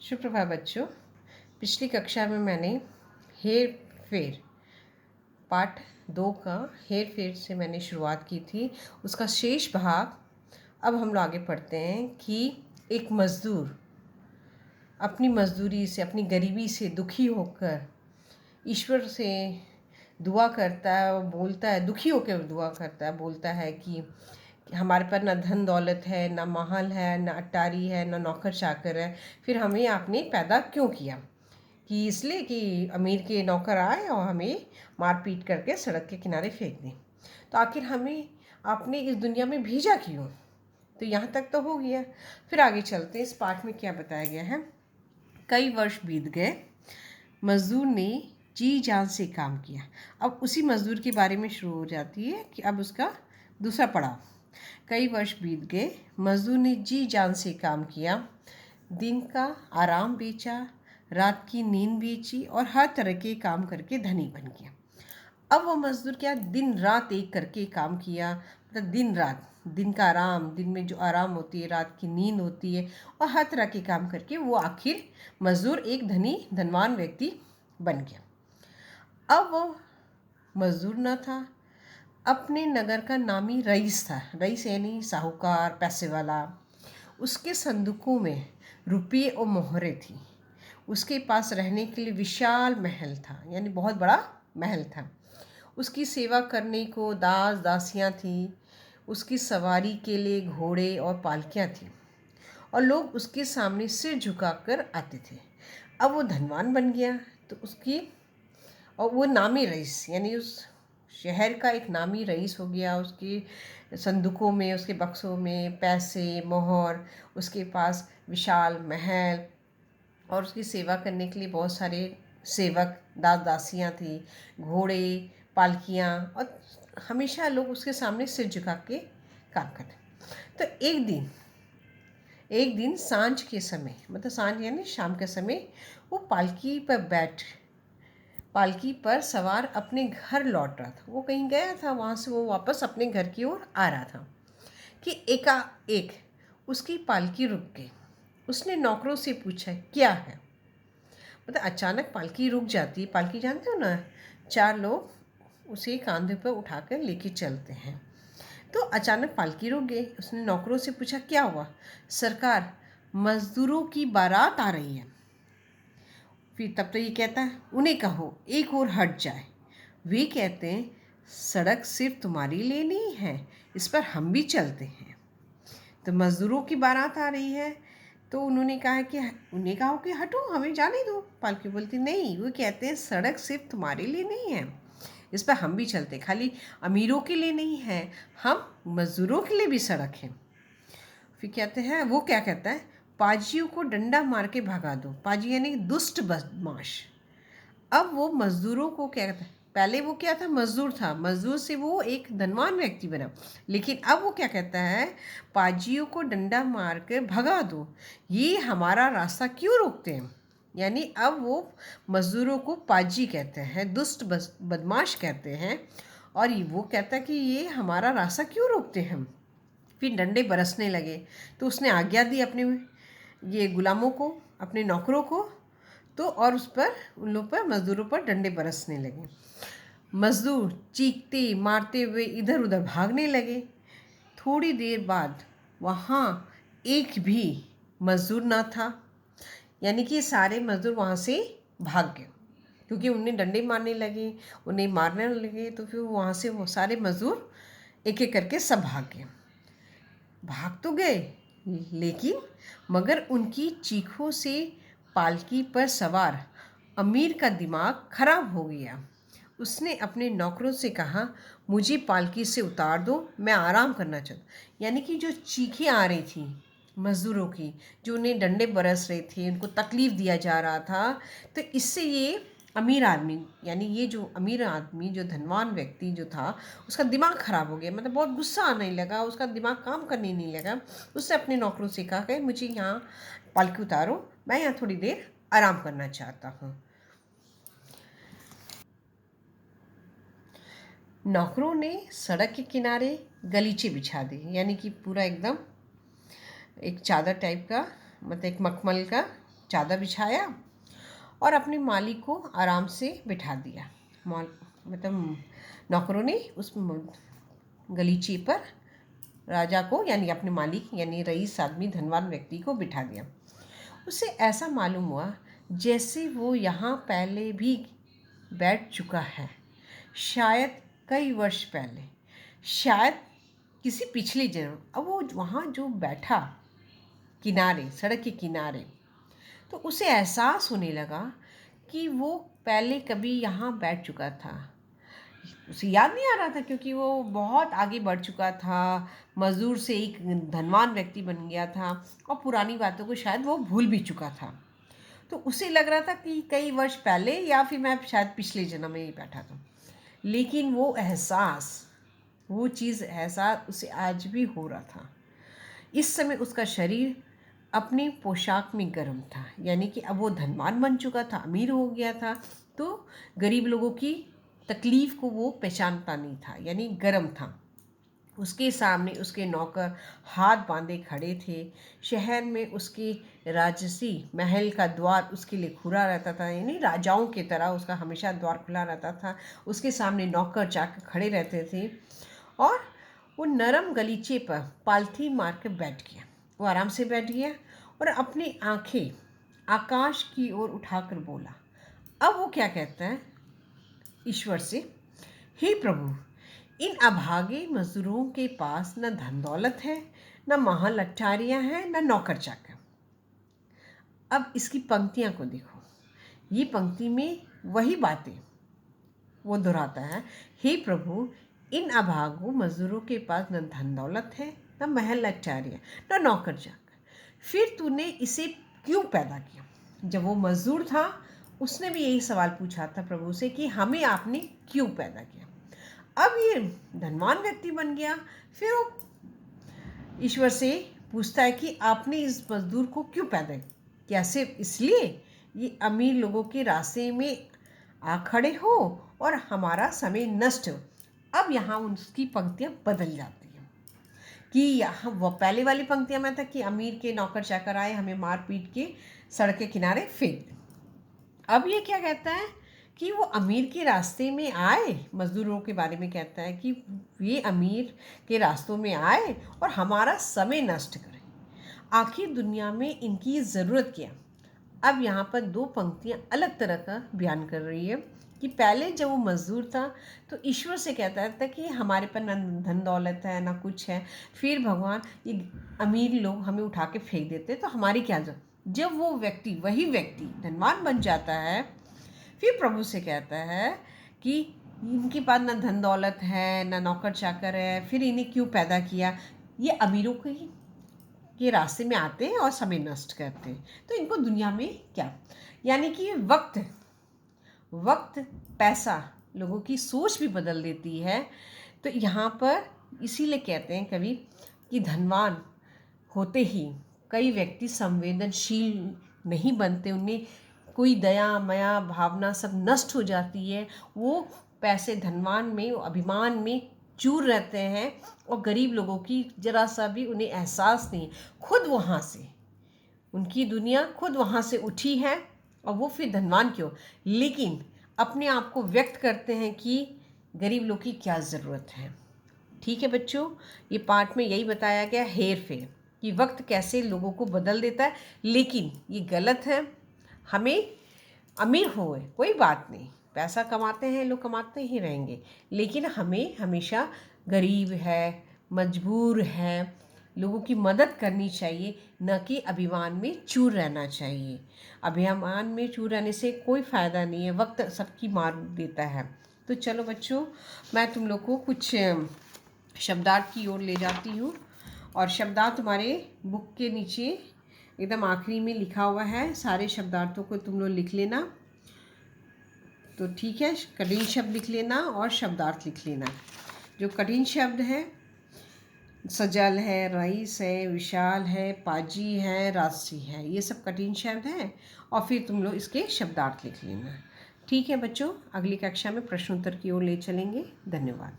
सुप्रभात बच्चों। पिछली कक्षा में मैंने हेर फेर पार्ट 2 का हेर फेर से मैंने शुरुआत की थी। उसका शेष भाग अब हम लोग आगे पढ़ते हैं कि एक मज़दूर अपनी मज़दूरी से, अपनी गरीबी से दुखी होकर ईश्वर से दुआ करता है और बोलता है, दुखी होकर दुआ करता है, बोलता है कि हमारे पास ना धन दौलत है, ना महल है, ना अटारी है, ना नौकर चाकर है, फिर हमें आपने पैदा क्यों किया? कि इसलिए कि अमीर के नौकर आए और हमें मार पीट करके सड़क के किनारे फेंक दें। तो आखिर हमें आपने इस दुनिया में भेजा क्यों? तो यहाँ तक तो हो गया। फिर आगे चलते, इस पाठ में क्या बताया गया है। कई वर्ष बीत गए, मज़दूर ने जी जान से काम किया। अब उसी मज़दूर के बारे में शुरू हो जाती है कि अब उसका दूसरा पड़ाव। कई वर्ष बीत गए, मज़दूर ने जी जान से काम किया, दिन का आराम बेचा, रात की नींद बेची और हर तरह के काम करके धनी बन गया। अब वो मज़दूर क्या दिन रात एक करके काम किया, मतलब दिन रात, दिन का आराम, दिन में जो आराम होती है, रात की नींद होती है, और हर तरह के काम करके वो आखिर मज़दूर एक धनवान व्यक्ति बन गया। अब वो मज़दूर न था, अपने नगर का नामी रईस था। रईस यानी साहूकार, पैसे वाला। उसके संदूकों में रुपये और मोहरें थी। उसके पास रहने के लिए विशाल महल था, यानी बहुत बड़ा महल था। उसकी सेवा करने को दास दासियां थीं। उसकी सवारी के लिए घोड़े और पालकियां थीं और लोग उसके सामने सिर झुकाकर आते थे। अब वो धनवान बन गया तो उसकी, और वो नामी रईस यानी उस शहर का एक नामी रईस हो गया। उसके संदूकों में, उसके बक्सों में पैसे, मोहर, उसके पास विशाल महल और उसकी सेवा करने के लिए बहुत सारे सेवक, दास दासियाँ थी, घोड़े, पालकियाँ, और हमेशा लोग उसके सामने सिर झुका के काम करते। तो एक दिन सांझ के समय, मतलब सांझ यानी शाम के समय, वो पालकी पर सवार अपने घर लौट रहा था। वो कहीं गया था, वहाँ से वो वापस अपने घर की ओर आ रहा था कि एकाएक उसकी पालकी रुक गई। उसने नौकरों से पूछा, क्या है? मतलब अचानक पालकी रुक जाती है। पालकी जानते हो ना, 4 लोग उसे कांधे पर उठाकर लेके चलते हैं। तो अचानक पालकी रुक गई। उसने नौकरों से पूछा, क्या हुआ? सरकार, मजदूरों की बारात आ रही है। फिर तब तो ये कहता है, उन्हें कहो एक और हट जाए। वे कहते हैं, सड़क सिर्फ तुम्हारे लिए नहीं है, इस पर हम भी चलते हैं। तो मजदूरों की बारात आ रही है, तो उन्होंने कहा कि हटो, हमें जाने दो। पालकी बोलती, नहीं, वो कहते हैं सड़क सिर्फ तुम्हारे लिए नहीं है, इस पर हम भी चलते, खाली अमीरों के लिए नहीं है, हम मजदूरों के लिए भी सड़क है। फिर कहते हैं, वो क्या कहता है, पाजियों को डंडा मार के भगा दो। पाजी यानी दुष्ट बदमाश। अब वो मजदूरों को क्या कहता है, पहले वो क्या था, मजदूर था, मजदूर से वो एक धनवान व्यक्ति बना, लेकिन अब वो क्या कहता है, पाजियों को डंडा मार कर भगा दो, ये हमारा रास्ता क्यों रोकते हैं? यानी अब वो मजदूरों को पाजी कहते हैं, दुष्ट बदमाश कहते हैं, और वो कहता है कि ये हमारा रास्ता क्यों रोकते हैं। फिर डंडे बरसने लगे। तो उसने आज्ञा दी अपने ये गुलामों को, अपने नौकरों को, तो और उस पर, उन लोगों पर, मजदूरों पर डंडे बरसने लगे। मजदूर चीखते मारते हुए इधर उधर भागने लगे। थोड़ी देर बाद वहाँ एक भी मजदूर ना था, यानी कि सारे मजदूर वहाँ से भाग गए, क्योंकि उन्हें डंडे मारने लगे, उन्हें मारने लगे। तो फिर वहाँ से वो सारे मजदूर एक एक करके सब भाग गए। भाग तो गए, लेकिन मगर उनकी चीखों से पालकी पर सवार अमीर का दिमाग खराब हो गया। उसने अपने नौकरों से कहा, मुझे पालकी से उतार दो, मैं आराम करना चाहता। यानी कि जो चीखें आ रही थी मज़दूरों की, जो उन्हें डंडे बरस रहे थे, उनको तकलीफ़ दिया जा रहा था, तो इससे ये अमीर आदमी, यानी ये जो अमीर आदमी, जो धनवान व्यक्ति जो था, उसका दिमाग ख़राब हो गया, मतलब बहुत गुस्सा आने लगा, उसका दिमाग काम करने नहीं लगा। उसने अपने नौकरों से कहा कि मुझे यहाँ पालकी उतारो, मैं यहाँ थोड़ी देर आराम करना चाहता हूँ। नौकरों ने सड़क के किनारे गलीचे बिछा दी, यानी कि पूरा एकदम एक चादर टाइप का, मतलब एक मखमल का चादर बिछाया और अपने मालिक को आराम से बिठा दिया। मतलब नौकरों ने उस गलीचे पर राजा को यानी अपने मालिक यानी रईस आदमी धनवान व्यक्ति को बिठा दिया। उसे ऐसा मालूम हुआ जैसे वो यहाँ पहले भी बैठ चुका है, शायद कई वर्ष पहले, शायद किसी पिछले जन्म। अब वो वहाँ जो बैठा किनारे, सड़क के किनारे, तो उसे एहसास होने लगा कि वो पहले कभी यहाँ बैठ चुका था। उसे याद नहीं आ रहा था क्योंकि वो बहुत आगे बढ़ चुका था, मजदूर से एक धनवान व्यक्ति बन गया था और पुरानी बातों को शायद वो भूल भी चुका था। तो उसे लग रहा था कि कई वर्ष पहले या फिर मैं शायद पिछले जन्म में ही बैठा था। लेकिन वो एहसास उसे आज भी हो रहा था। इस समय उसका शरीर अपनी पोशाक में गर्म था, यानी कि अब वो धनवान बन चुका था, अमीर हो गया था, तो गरीब लोगों की तकलीफ़ को वो पहचानता नहीं था, यानी गर्म था। उसके सामने उसके नौकर हाथ बांधे खड़े थे। शहर में उसके राजसी महल का द्वार उसके लिए खुला रहता था, यानी राजाओं की तरह उसका हमेशा द्वार खुला रहता था। उसके सामने नौकर चाकर खड़े रहते थे और वो नरम गलीचे पर पालथी मार कर बैठ गया। वो आराम से बैठ गया और अपनी आंखें आकाश की ओर उठाकर बोला। अब वो क्या कहता है ईश्वर से, हे प्रभु, इन अभागे मजदूरों के पास न धन दौलत है, न महल अट्टारियां हैं, न नौकर चाकर। अब इसकी पंक्तियां को देखो, ये पंक्ति में वही बातें वो दोहराता है। हे प्रभु, इन अभागों मजदूरों के पास न धन दौलत है, न महल अट्टारियां, न नौकर चाकर। फिर तूने इसे क्यों पैदा किया? जब वो मजदूर था उसने भी यही सवाल पूछा था प्रभु से कि हमें आपने क्यों पैदा किया। अब ये धनवान व्यक्ति बन गया, फिर वो ईश्वर से पूछता है कि आपने इस मजदूर को क्यों पैदा किया? क्या सिर्फ इसलिए ये अमीर लोगों के रास्ते में आ खड़े हो और हमारा समय नष्ट हो? अब यहाँ उसकी पंक्तियाँ बदल जाती हैं कि यहाँ वो पहले वाली पंक्तियाँ में था कि अमीर के नौकर चाकर आए, हमें मार पीट के सड़क के किनारे फेंक दें। अब ये क्या कहता है कि वो अमीर के रास्ते में आए, मजदूरों के बारे में कहता है कि ये अमीर के रास्तों में आए और हमारा समय नष्ट करें। आखिर दुनिया में इनकी ज़रूरत क्या? अब यहाँ पर दो पंक्तियाँ अलग तरह का बयान कर रही है कि पहले जब वो मजदूर था तो ईश्वर से कहता था कि हमारे पर न धन दौलत है ना कुछ है, फिर भगवान ये अमीर लोग हमें उठा के फेंक देते तो हमारी क्या जरूरत। जब वो वही व्यक्ति धनवान बन जाता है, फिर प्रभु से कहता है कि इनके पास ना धन दौलत है, ना नौकर चाकर है, फिर इन्हें क्यों पैदा किया? ये अमीरों के रास्ते में आते हैं और समय नष्ट करते हैं, तो इनको दुनिया में क्या? यानी कि वक्त पैसा लोगों की सोच भी बदल देती है। तो यहाँ पर इसीलिए कहते हैं कभी कि धनवान होते ही कई व्यक्ति संवेदनशील नहीं बनते, उनमें कोई दया मया भावना सब नष्ट हो जाती है। वो पैसे धनवान में अभिमान में चूर रहते हैं और गरीब लोगों की जरा सा भी उन्हें एहसास नहीं। खुद वहाँ से उनकी दुनिया खुद वहाँ से उठी है और वो फिर धनवान क्यों, लेकिन अपने आप को व्यक्त करते हैं कि गरीब लोग की क्या ज़रूरत है। ठीक है बच्चों, ये पाठ में यही बताया गया हेर फेर कि वक्त कैसे लोगों को बदल देता है, लेकिन ये गलत है। हमें अमीर होए कोई बात नहीं, पैसा कमाते हैं लोग, कमाते ही रहेंगे, लेकिन हमें हमेशा गरीब है, मजबूर है, लोगों की मदद करनी चाहिए, न कि अभिमान में चूर रहना चाहिए। अभिमान में चूर रहने से कोई फ़ायदा नहीं है, वक्त सबकी मार देता है। तो चलो बच्चों, मैं तुम लोग को कुछ शब्दार्थ की ओर ले जाती हूँ और शब्दार्थ तुम्हारे बुक के नीचे एकदम आखिरी में लिखा हुआ है। सारे शब्दार्थों को तुम लोग लिख लेना। तो ठीक है, कठिन शब्द लिख लेना और शब्दार्थ लिख लेना। जो कठिन शब्द है सजल है, रईस है, विशाल है, पाजी है, राशि है, ये सब कठिन शब्द हैं और फिर तुम लोग इसके शब्दार्थ लिख लेना। ठीक है बच्चों, अगली कक्षा में प्रश्नोत्तर की ओर ले चलेंगे। धन्यवाद।